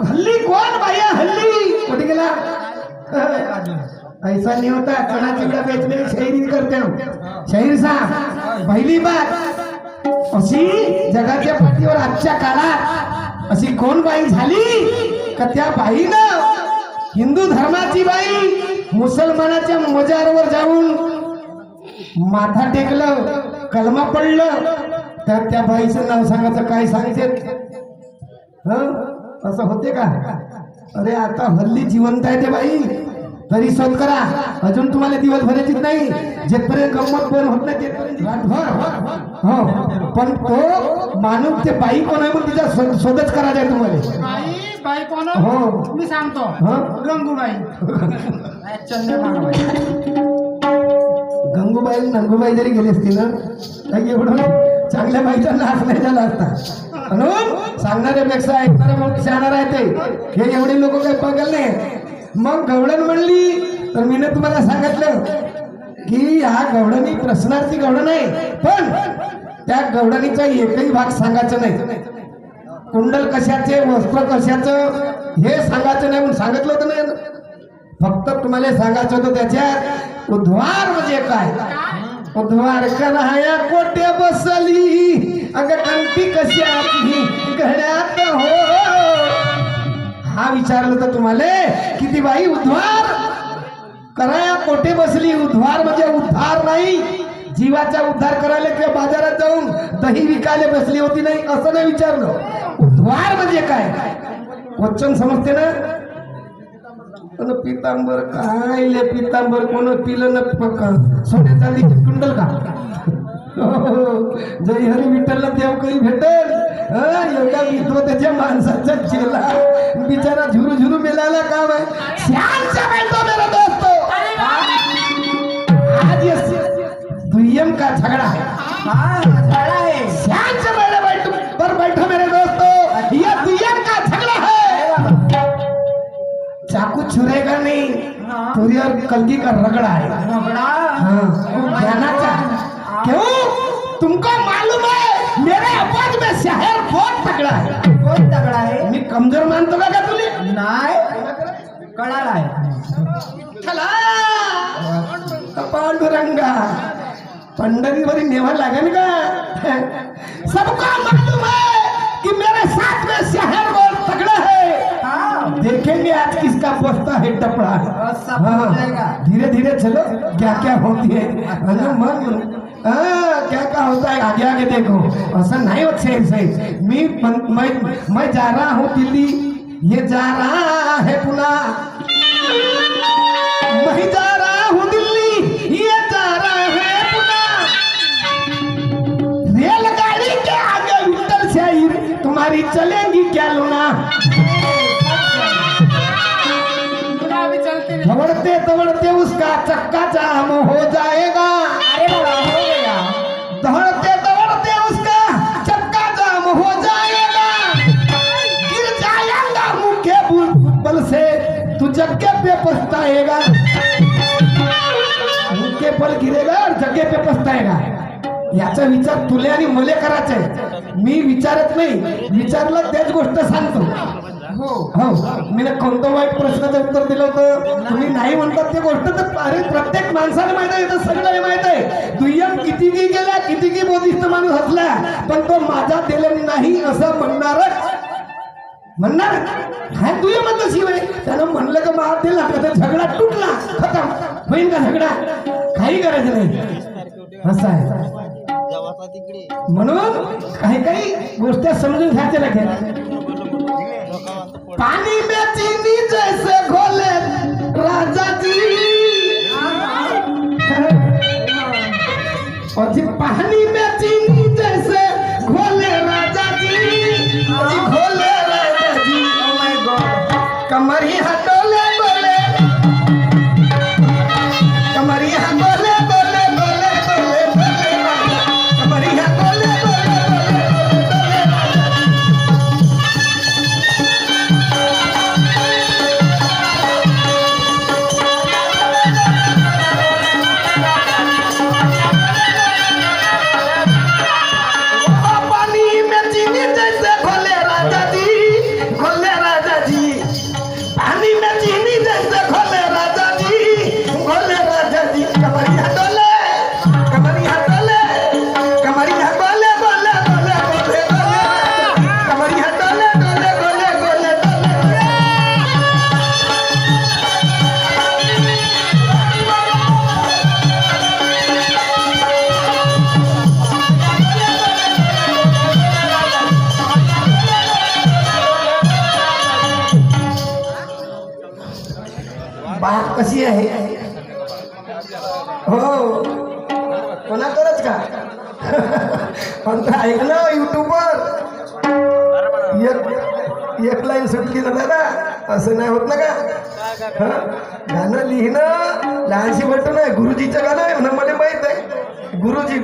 हल्ली कोण बाया हल्ली कुठे गेला? ऐसा नहीं होता, चना चिवड़ा बेचने की शायरी करते हो. शाहीर साहेब, पहिली बात अशी जगाच्या पाठीवर आजच्या काळात अशी कोण बाई झाली का त्या बाईनं हिंदू धर्माची बाई मुसलमानाच्या मजारवर जाऊन माथा टेकलं, कलमा पडलं, तर त्या बाईचं नाव सांगायचं काय सांगते? असं होते का? अरे आता हल्ली जिवंत आहे ते बाई, तरी शोध करा. अजून तुम्हाला दिवस भरायचीच नाही, जेपर्यंत गंमत बंद होत नाही तेपर्यंत. हो, पण तो माणूस ते बाई कोण आहे म्हणून तिचा शोधच करायचा आहे तुम्हाला. बाई कोण? हो मी सांगतो, गंगूबाई. गंगूबाई नंगूबाई जरी गेली असती ना, काही एवढं चांगल्या बाईचा नाश नाही झाला असता. म्हणून सांगणाऱ्यापेक्षा ऐकणारा मग शहाणा राहते. हे एवढे लोक काही पागल नाही. मग गवळण म्हणली तर मीने तुम्हाला सांगितलं की हा गवळणी प्रश्नार्थी गवळण आहे, पण त्या गवळणीचा एकही भाग सांगायचा नाही. कुंडल कशाचे, वस्त्र कशाचं हे सांगायचं नाही म्हणून सांगितलं होतं नाही. फक्त तुम्हाला सांगायचं होतं त्याच्यात उद्वार म्हणजे काय. उद्वार कराया कोटे बसली अग कंठी कशाची घड्यात हो. हा विचारलं तर तुम्हाला किती बाई उद्वार कराया कोटे बसली. उद्वार म्हणजे उद्धार नाही, जीवाचा उद्धार करायला किंवा बाजारात जाऊन दही विकायला बसली होती नाही, असं नाही विचारलं. उद्वार म्हणजे काय वचन समजते ना. पितांबर काय ले पितांबर कोण पिलं न पक्का सोन्या चांदीचे कुंडल का? जय हरी विठ्ठलला देव काही भेटेल. एवढा मित्र त्याच्या माणसाचा चेला बिचारा झुरू झुरू मेलायला काम आहे. श्यामचा बैठो मेरा दोस्तो, आज ये दुय्यम का झगड़ा है. झगड़ा है श्यामचा बैठो पर बैठो मेरे दोस्तो, ये दुय्यम का झगड़ा है. चाकू छुरेगा नहीं, तुरी और कलगी का रगड़ा है. ज्ञानाचा. क्यों? तुमको मालूम है मेरे आवाज में शहर बहुत तगड़ा है. बहुत तगड़ा है. मी कमजोर मानतो का तुले? नाही, कळाला आहे. पांडुरंगा पंढरीवरी नेवा लागेल का? सबको मालूम है कि मेरे साथ में शहर बहुत तगड़ा है. देखेंगे आज किसका बसता है टपड़ा. धीरे धीरे चलो, क्या क्या होती है मन, क्या क्या होता है आगे आगे देखो. ऐसा नहीं होता सही सही. मैं जा रहा हूँ दिल्ली, ये जा रहा है पुणे. मैं जा रहा हूँ दिल्ली, ये जा रहा है पुणे. रेलगाड़ी के आगे विठ्ठल शाहीर तुम्हारी चलेंगी क्या लूना. दौड़ते दौड़ते उसका चक्का जाम हो जाएगा. अरे बाबा हो गया. दौड़ते दौड़ते उसका चक्का जाम हो जाएगा. गिर जाएगा मुंह के बल से, तू जगह पे पछताएगा. मुंह के बल गिरेगा और जगह पे पछताएगा. याचा विचार तुले आणि मले करायचा आहे. मी विचारत नाही, विचारलं तेच गोष्ट सांगतो. हो मी कोणतं वाईट प्रश्नाचं उत्तर दिलं होतं, तुम्ही नाही म्हणतात ते गोष्ट तर अरे प्रत्येक माणसाला माहित आहे, तर सगळं माहित आहे. दुय्यम किती की गेला, किती की बोधिस्त माणूस हसला, पण तो माझा दिलं नाही असं म्हणणार हा दुय्यमच शिवाय. त्यानं म्हणलं का माझा दिला का झगडा तुटला, खतम होईल का झगडा, काही करायचं नाही असं आहे. म्हणून काही काही गोष्टी समजून घ्यायच्या लागेल. पानी में चीनी जैसे घोले राजा जी, और जी पानी में चीनी जैसे घोले राजा जी, घोले राजा जी. Oh my God. कमरी हटोले बोले, कमरी हटोले बोले बोले बोले बोले, कमरी हटोले बोले बोले बोले. कशी आहे हो कोणाकरच का पण ऐक ना युट्यूबवर एक लाईन सुटली ना दादा असं नाही होत ना का गाणं लिहिणं लहानशी वाटत नाही गुरुजीचं गाणं आहे म्हणून मला माहित आहे गुरुजी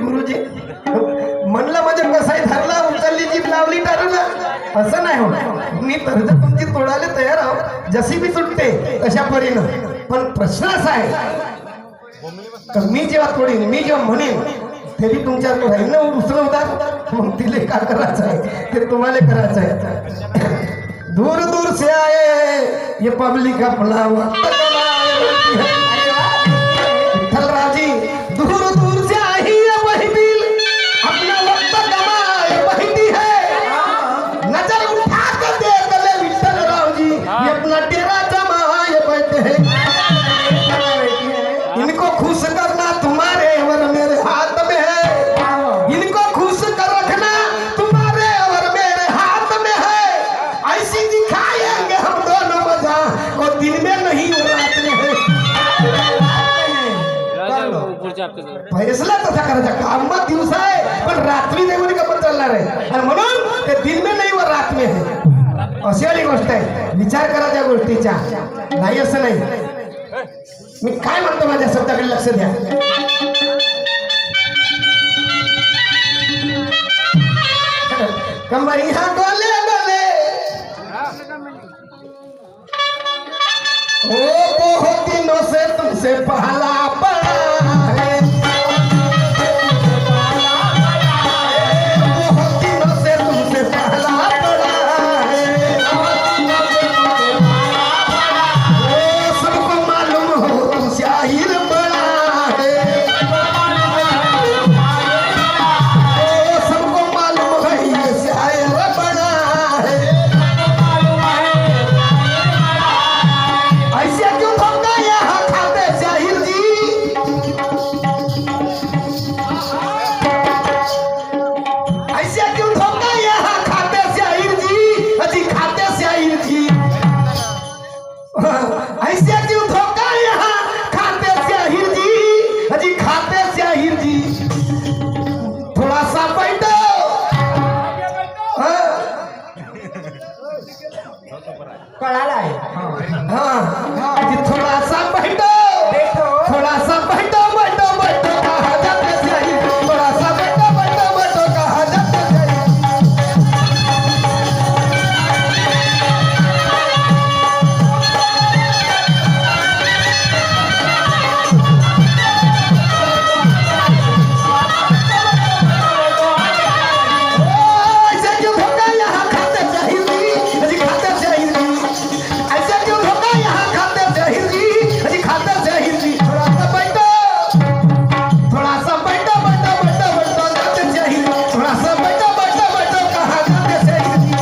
म्हणलं म्हणजे कसाही धरला उचलली जीप लावली टाळू ना असं नाही होत मी तर्ज तुमची तोडायला तयार आहो जशी मी सुटते तशा परीनं पण प्रश्न असा आहे तर मी जेव्हा तोडीन मी जेव्हा म्हणेन तरी तुमच्याकडे राहील ना दुसरं होतात मग तिले का करायचं आहे ते तुम्हाला करायचं आहे दूर दूर से आए ये पब्लिक अपना वक्त विठ्ठलरावजी दूर दूर से आई है वही दिल अपना वक्त कमाए वही है नजर उठा कर देख ले विठ्ठलरावजी ये अपना डेरा जमाए बैठे हैं इनको खुश करना तुम्हारे और मेरे हाथ में है इनको खुश कर रखना तुम्हारे और मेरे हाथ में है ऐसी दिखाएंगे हम दोनों मजा और दिन में नहीं और रात में है फैसला तसा करायचा काम मग दिवस आहे पण रात्री नाही म्हणे गप्पा चालणार आहे आणि म्हणून ते दिन में नाही व रात में है अशी वाली गोष्ट आहे विचार करा त्या गोष्टीचा नाही असं नाही मी काय म्हणतो माझ्या शब्दाकडे लक्ष द्या कमरिया डोले डोले ओ बहुत दिनों से तुमसे पहला पड़ा है बहुत दिनों से तुमसे पहला पड़ा है ओ सबको मालूम हो तुम शाहिर बड़ा है ओ सबको मालूम है ये शायर बड़ा है ऐसे क्यों धोखा यहाँ खाते शाहिर जी ऐसे क्यों धोखा यहाँ खाते शाहिर जी अजी खाते शाहिर जी ऐसे क्यों धोखा यहाँ खाते शाहिर जी अजी खाते शाहिर जी थोड़ा सा बैठो हाँ कळाला आहे हाँ अजी थोड़ा सा बैठो थोड़ा सा बैठो बैठो बैठो कहा जाते शाहिर थोड़ा सा बैठो बैठो बैठो कहा जाते शाहिर ऐसे क्यों धोखा यहाँ खाते शाहिर जी अजी खाते शाहिर जी ऐसे क्यों धोखा यहाँ खाते शाहिर जी अजी खाते शाहिर जी थोड़ा सा बैठो बैठो बैठो बैठो जाते शाहिर थोड़ा सा बैठो बैठो कहा जाते शाहिर जी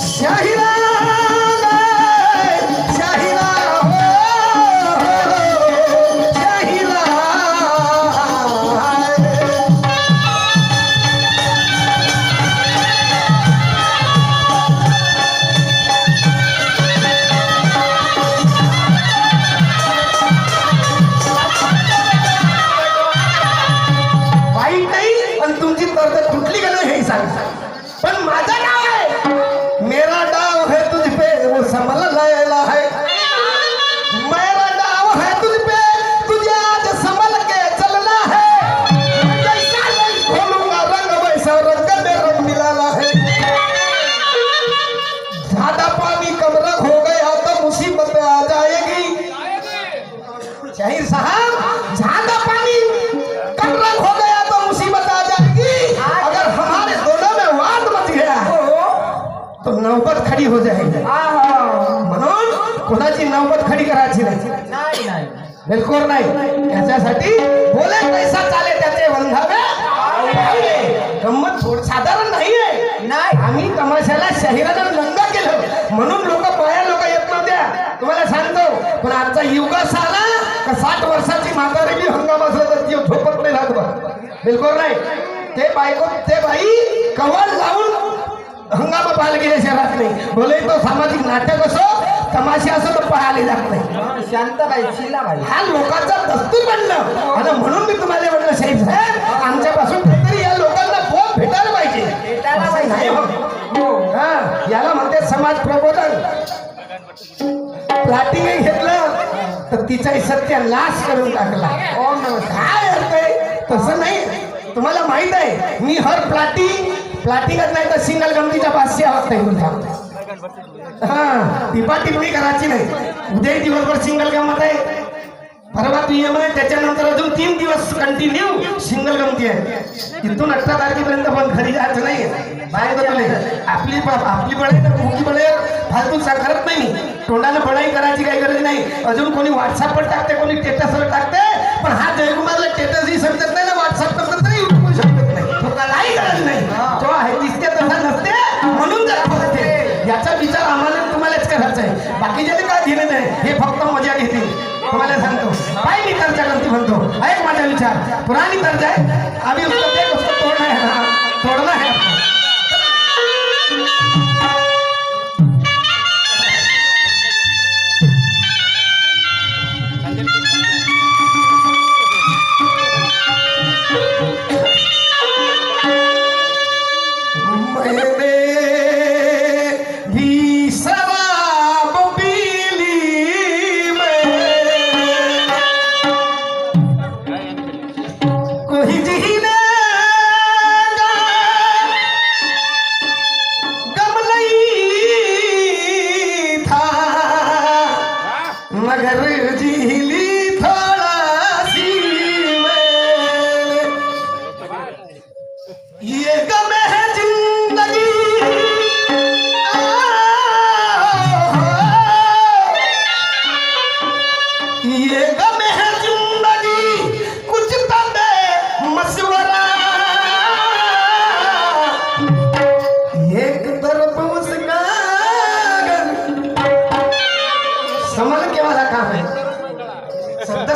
शाहिरा शाहिरा शाहिरा वाईट नाही पण तुमची तरतूद तुटली का नाही हे सांगा पण माझं नाव आहे मेरा डाव है तुझ पे वो संभल लैला है मेरा डाव है तुझ पे तुझे आज संभल के चलना है जैसा नहीं खोलूंगा रंग वैसा रंग में रंग मिलाना है ज्यादा पानी कम रंग हो गया तो मुसीबत आ जाएगी शाहिर साहब ज्यादा पानी कम रंग हो गया तो मुसीबत आ जाएगी अगर हमारे दोनों में वाद मच गया तो नौबत खड़ी हो जाएगी म्हणून कोणाची नौबत खडी करायची नाही बिलकुल नाही याच्यासाठी बोले पैसा चाले त्याचे वंधावे गंमत थोड साधारण नाहीये आम्ही तमाशाला शहिरानं लंगा केलं म्हणून लोक पाया लोक येत नव्हत्या तुम्हाला दिवस आला का 60 वर्षाची म्हातारी बी हंगाम असला तर ती झोपत नाही राहत बा. बिलकुल नाही. ते बाई कवल लावून हंगाम पाहायला गेले शहरात नाही. भले तो सामाजिक नाटक असो तमाशा असो तर पाहायला जात नाही. शांत बाई शिला बाई हा लोकांचा दस्तूर बनलं. आणि म्हणून मी तुम्हाला म्हटलं साहेब साहेब आमच्यापासून काहीतरी या लोकांना बोध भेटायला पाहिजे. भेटायला पाहिजे. नाही हो. हा याला म्हणते समाज प्रबोधन. प्लॅटिंग घेतलं तर तिचाही सत्यानाश करून टाकला. काय अर्थ आहे? तसं नाही. तुम्हाला माहित आहे मी हर प्लॅटिंगच नाही तर सिंगल गमतीच्या 500 आवाज नाही तुझ्या. हा टिपा टिप्पणी करायची नाही. उद्याही दिवसभर सिंगल गमत आहे. परवा नियम आहे त्याच्यानंतर अजून 3 दिवस कंटिन्यू सिंगल गमती आहे. इथून 18 तारखेपर्यंत पण घरी जायचं नाही. बाहेर तुले आपली बळाई तर मुकी बळे फालतू करत नाही. मी तोंडानं बळाई करायची काही गरज नाही. अजून कोणी व्हॉट्सअपवर टाकते कोणी स्टेटसवर टाकते. पण हा जयकुमारला स्टेटसही समजत नाही ना व्हॉट्सअप करत नाही युट्यूब समजत नाही. तो काही गरज नाही. तो आहे दिसते तसा नसते म्हणून दाखवते. याचा विचार आम्हाला तुम्हालाच करायचा आहे. बाकीच्याने काय घेणे नाही. हे फक्त मजा घेते. तुम्हाला सांगतो काय मी दर्जा करते म्हणतो. ऐक माझा विचार पुराणी दर्जा आहे. आम्ही उसको तोडना है ना तोडना है.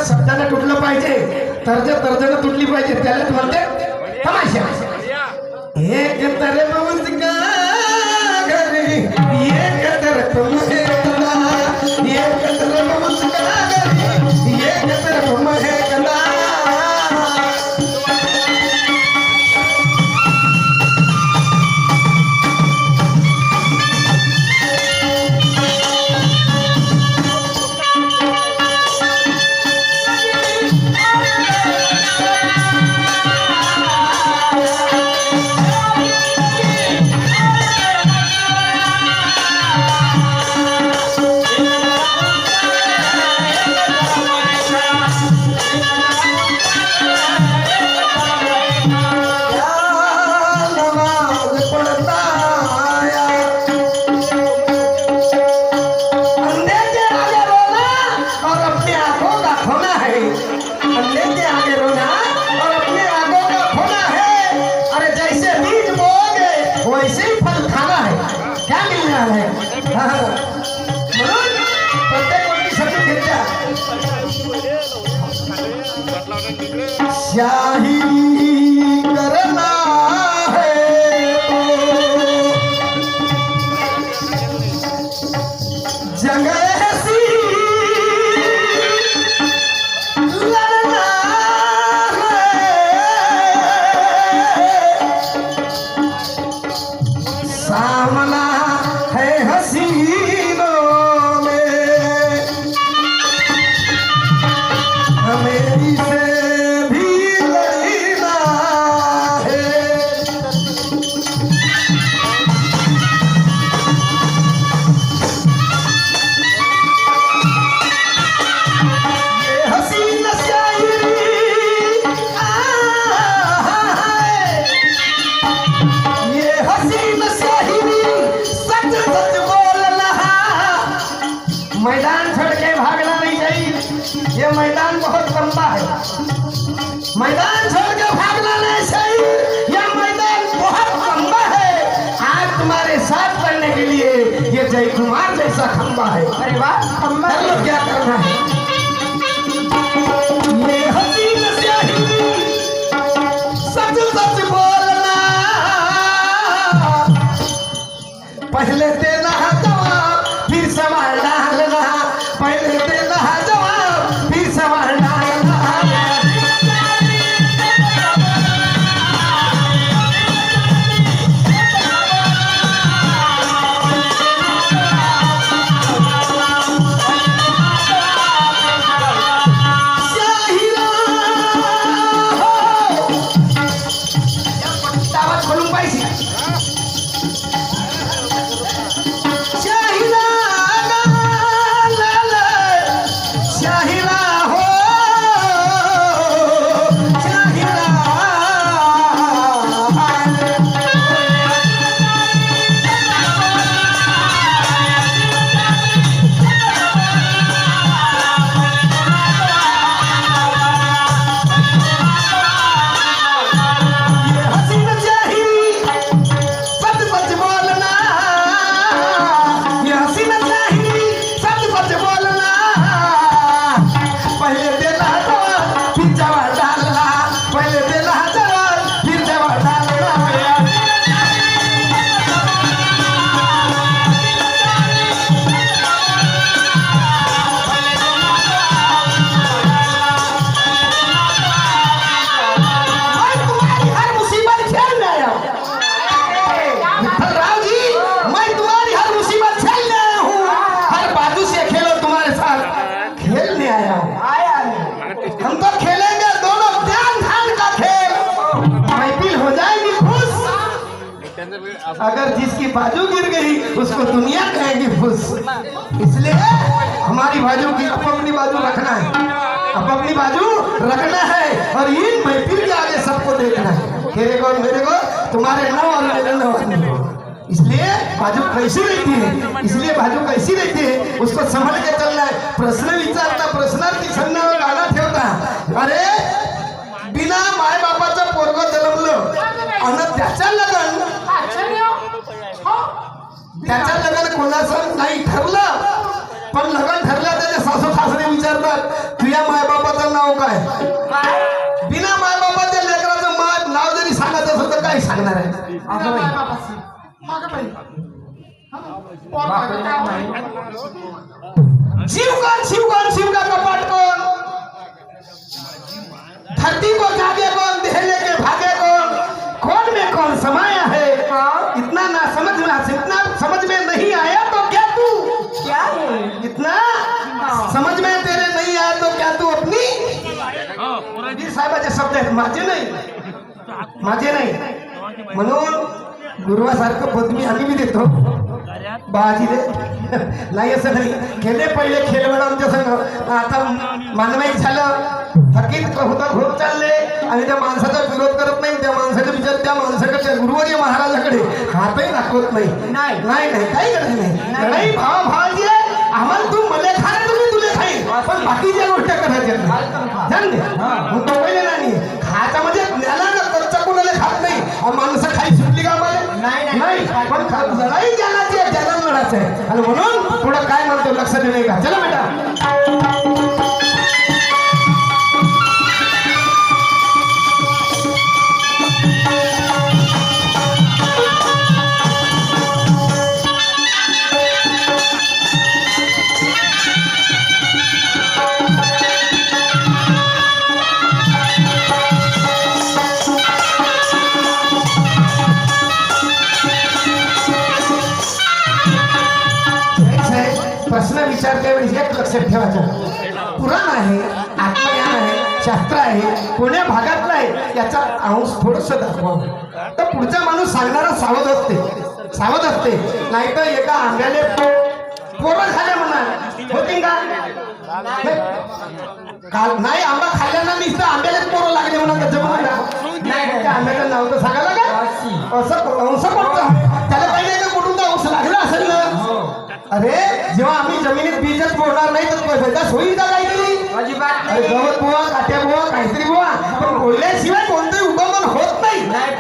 शब्दाला तुटलं पाहिजे. तर्जन तुटली पाहिजे. त्यालाच म्हणते तमाशा. एक तर मुस्का घरी एक तर तुम है कला. एक तर मुस्का घरी एक तर तुम है कला. शाही करना है जगह ऐसी लड़ना है सामना है हसीनों में मेरी से मैदान छोड़ के भागना नहीं चाहिए. ये मैदान बहुत लंबा है. मैदान छोड़ के भागना नहीं चाहिए. यह मैदान बहुत लंबा है. आज तुम्हारे साथ करने के लिए ये जयकुमार जैसा खंबा है. अरे वाह खंबा. क्या करना है पाहिजे शाहिरा गाला, शाहिरा हो शाहिरा हम तो खेलेंगे दोनों ध्यान ध्यान का खेल, महफिल हो जाएगी खुश। अगर जिसकी बाजू गिर गई उसको दुनिया कहेगी खुश। इसलिए हमारी बाजू की अपनी बाजू रखना है, अपनी बाजू रखना है और इन महफिल के आगे सबको देखना है, मेरे को तुम्हारे नाम और मेरे नाम। इसलिए बाजू कैसी रहती है, इसलिए बाजू कैसी रहती है उसको समझ के चलना है। प्रश्न विचारता, प्रश्नार्थी संज्ञावर गाणं ठेवता, अरे बिना माय बापाचं पोरग जन्मलं आणि त्याचं लग्न कोणाचं नाही ठरलं, पण लग्न ठरलं त्याचे सासू सासरे विचारतात तुझ्या माय बापाचं नाव काय? बिना माय बापाच्या लेकराचं नाव जरी सांगायचं असेल तर काय सांगणार आहे? शिव का कपाट कौन, धरती को जागे कौन, देहले के भागे कौन में कौन समाया है? इतना ना समझ में, इतना समझ में नहीं आया तो क्या तू क्या है? इतना समझ में तेरे नहीं आया तो क्या तू अपनी वीर साहेबाचे शब्द आहेत, माझे नाही म्हणून गुरुवासारखं पद मी आम्ही बी देतो बाजी दे नाही असं नाही. खेळले पहिले खेळवण आमच्या संघ, आता मानवाईक झालं, थकीत होत चालले आणि त्या माणसाचा विरोध करत नाही, त्या माणसाचा विचार त्या माणसाकडे गुरुवर्य महाराजाकडे हातही दाखवत नाही. नाही काही गरज नाही. भावाजी आम्हाला तू मले खाणे तुम्ही तुले खाई, पण बाकीच्या गोष्टी करायच्या नाही. खायचा म्हणजे ज्ञाना कच्चा कोणाला खात नाही, माणसं खाई सुटली का मला नाही, पण लढाई ज्ञानाची आहे, ज्ञानाला लढायचं आहे. आणि म्हणून थोडं काय म्हणतो लक्ष देणे का? चला बेटा प्रश्न विचारते वेळी एक लक्षात ठेवायचं, पुराण आहे, आत्मज्ञान आहे, शास्त्र आहे, कोण्या भागातलं आहे याचा अंश थोडस दाखवा. तर पुढचा माणूस सांगणारा सावध असते. नाहीतर एका आंब्याने पोरं झाले म्हणा होती का नाही, आंबा खाल्ल्यानं नुसतं आंब्यालाच पोरं लागले म्हणा जमवला नाही, त्या आंब्याचं नाव तर सांगायला का असं अंश कोणतं त्याला पहिले का कुठून अंश लागला असेल ना. अरे जेव्हा आम्ही जमिनीत बीजच पोडणार नाही तर होईल का काहीतरी? अजिबात गवत बुवा, काट्या बुवा, काहीतरी बुवा, पण बोलल्याशिवाय कोणतंही उगमन होत नाही,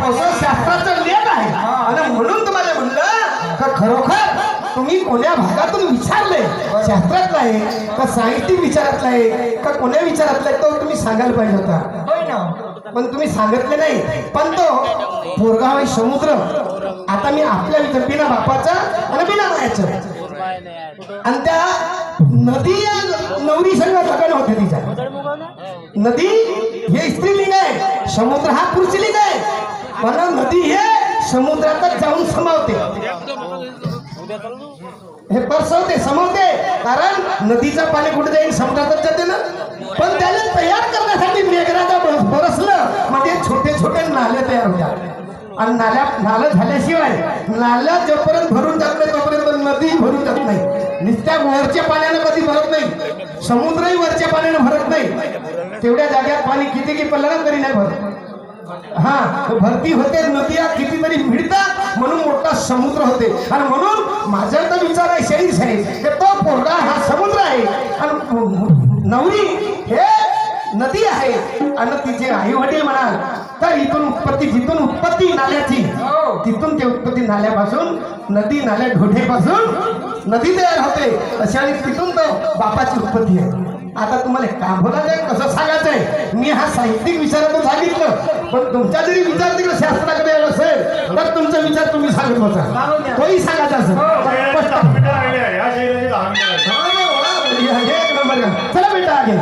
असं शास्त्राचं लेख आहे. आणि म्हणून तुम्हाला म्हणलं का खरोखर तुम्ही कोण्या भागातून विचारले, शास्त्रातलं आहे का साहित्यिक विचारातलं आहे का कोण्या विचारातलं आहे, तो तुम्ही सांगायला पाहिजे होता, पण तुम्ही सांगितले नाही. पण तो पोरगाव आहे समुद्र. आता मी आपल्या विचार बिना बापाचा आणि बिना मायाचं आणि त्या नदी या नवरी संघ लग्न होते तिच्या. नदी हे स्त्रीलिंग आहे, समुद्र हा पुरुषलिंग आहे. म्हणून नदी हे समुद्रातच जाऊन समावते, हे परसवते, समवते. कारण नदीचं पाणी कुठे जाईल? समुद्रातच जाते ना. पण त्याला तयार करण्यासाठी मेघराजा बरसलं म्हणजे छोटे छोटे नाले तयार होतात. आणि नालं झाल्याशिवाय नाल्या जोपर्यंत भरून जात नाही तोपर्यंत नदी भरून जात नाही. नुसत्या वरच्या पाण्यानं कधी भरत नाही, समुद्रही वरच्या पाण्यानं भरत नाही. तेवढ्या जाग्यात पाणी किती पडलं ना तरी नाही भरत. हा भरती होते, नद्या कितीतरी मिळतात म्हणून मोठा समुद्र होते. आणि म्हणून माझा तर विचार आहे शरीर साहेब की तो पोरगा हा समुद्र आहे आणि नवरी हे नदी आहे. आणि तिचे आई वडील म्हणाल तर इथून उत्पत्ती, जिथून उत्पत्ती नाल्याची तिथून ते उत्पत्ती नाल्यापासून नदी, नाल्या ढोठेपासून नदी तयार होते अशा, आणि तिथून तो बापाची उत्पत्ती आहे. आता तुम्हाला का बोलायचंय, कसं सांगायचंय, मी हा साहित्यिक विचारातून सांगितलं. पण तुमचा जरी विचार तिकडे शास्त्राकडे असेल तर तुमचा विचार तुम्ही सांगत होता, तोही सांगायचा असेल. एक नंबर. चला बेटा आगे.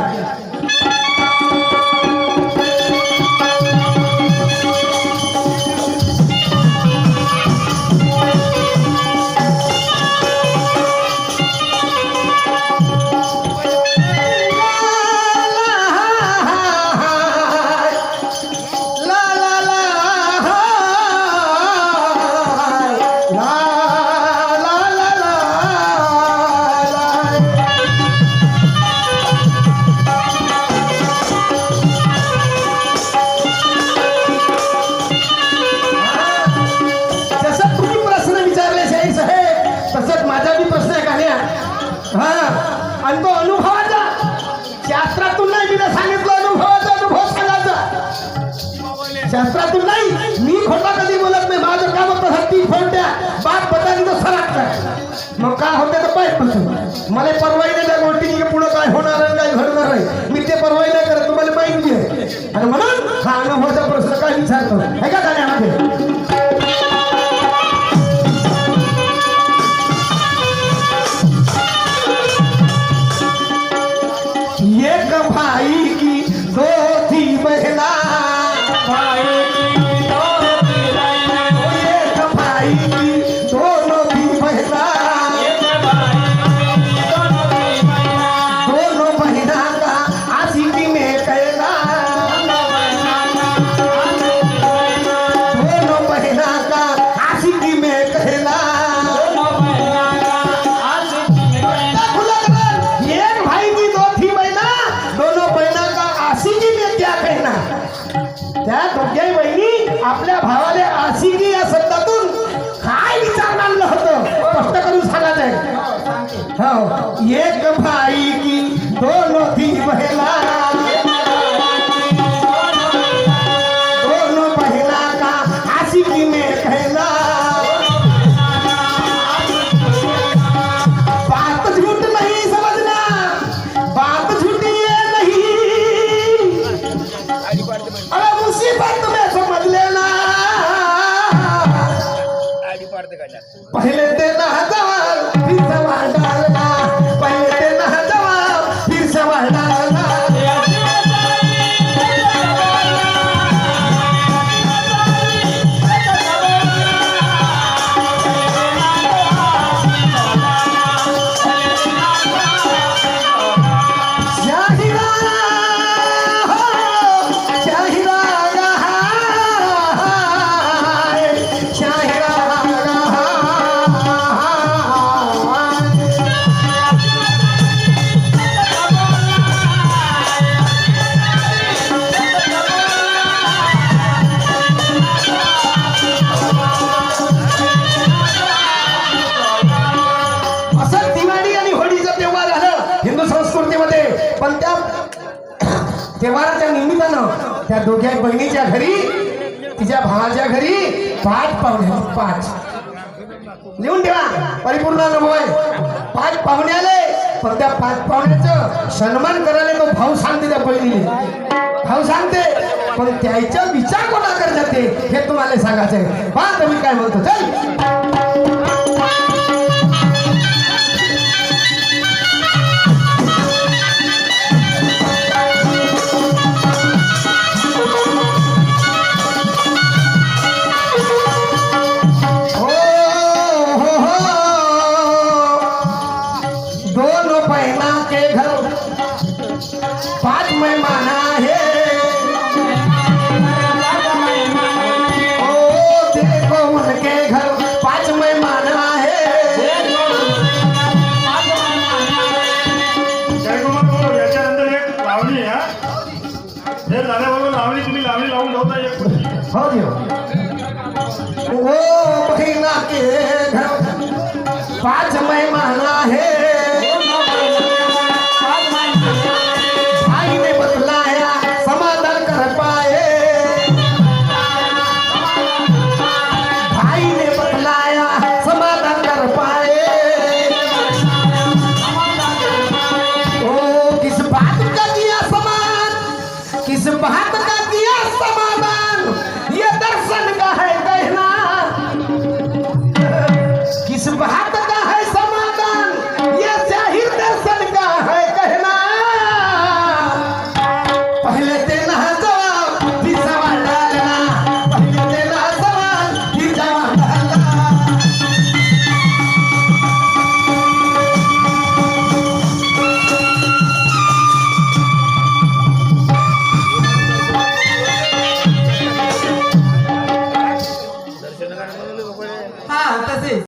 आणि तो अनुभवाचा, शास्त्रातून नाही, मी सांगितलं अनुभवाचा अनुभव सांगायचा, शास्त्रातून नाही. मी खोटा कधी बोलत नाही. माझं काम होतं हत्ती फोडत्या बाप बतानी तो सराट. मग काय होते तर पाहिजे मला परवाई नाही त्या गोष्टी पुढे काय होणार आहे काय घडणार आहे, मी ते परवाई नाही करत, तुम्हाला माहिती आहे. आणि म्हणून हा अनुभवाचा प्रश्न काय विचारतो हे का गाण्यामध्ये. एक भाई की दो थी बहना, एक भाई की दोनों थी बहना, दोनों बहना का आशिकी में कहना, दोनों बहना का आशिकी में कहना. एक भाई की दो थी बहना, दोनों बहिणा का आशिकी में क्या कहना. त्या दोघ्याही बहिणी आपल्या भावाला आशिकी या शब्दातून काय विचार मानलं होतं स्पष्ट करून सांगायचंय. हो, एक भाई की दोनों थी बहना, दोनों बहना का आशिकी में कहना. बात झूठ नहीं समझना, बात झूठी है नहीं, अरे मुसीबत में समझ लेना. पहले देना जवाब फिर सवाल डालना, पहले देना जवाब फिर सवाल डालना. पण त्या तेव्हाच्या निमित्तानं त्या दोघ्या बहिणीच्या घरी, तिच्या भावाच्या घरी 5 पाहुणे, 5 लिहून ठेवा, परिपूर्ण अनुभव आहे. 5 पाहुणे आले, पण त्या 5 पाहुण्याचं सन्मान करायला तो भाऊ सांगते, त्या बहिणीने भाऊ सांगते, पण त्याचा विचार कोणाकडे जाते हे तुम्हाला सांगायचंय. पहा तुम्ही काय म्हणतो. चल मेहमान है, ओ ओ बहिना के घर 5 मेहमान आहे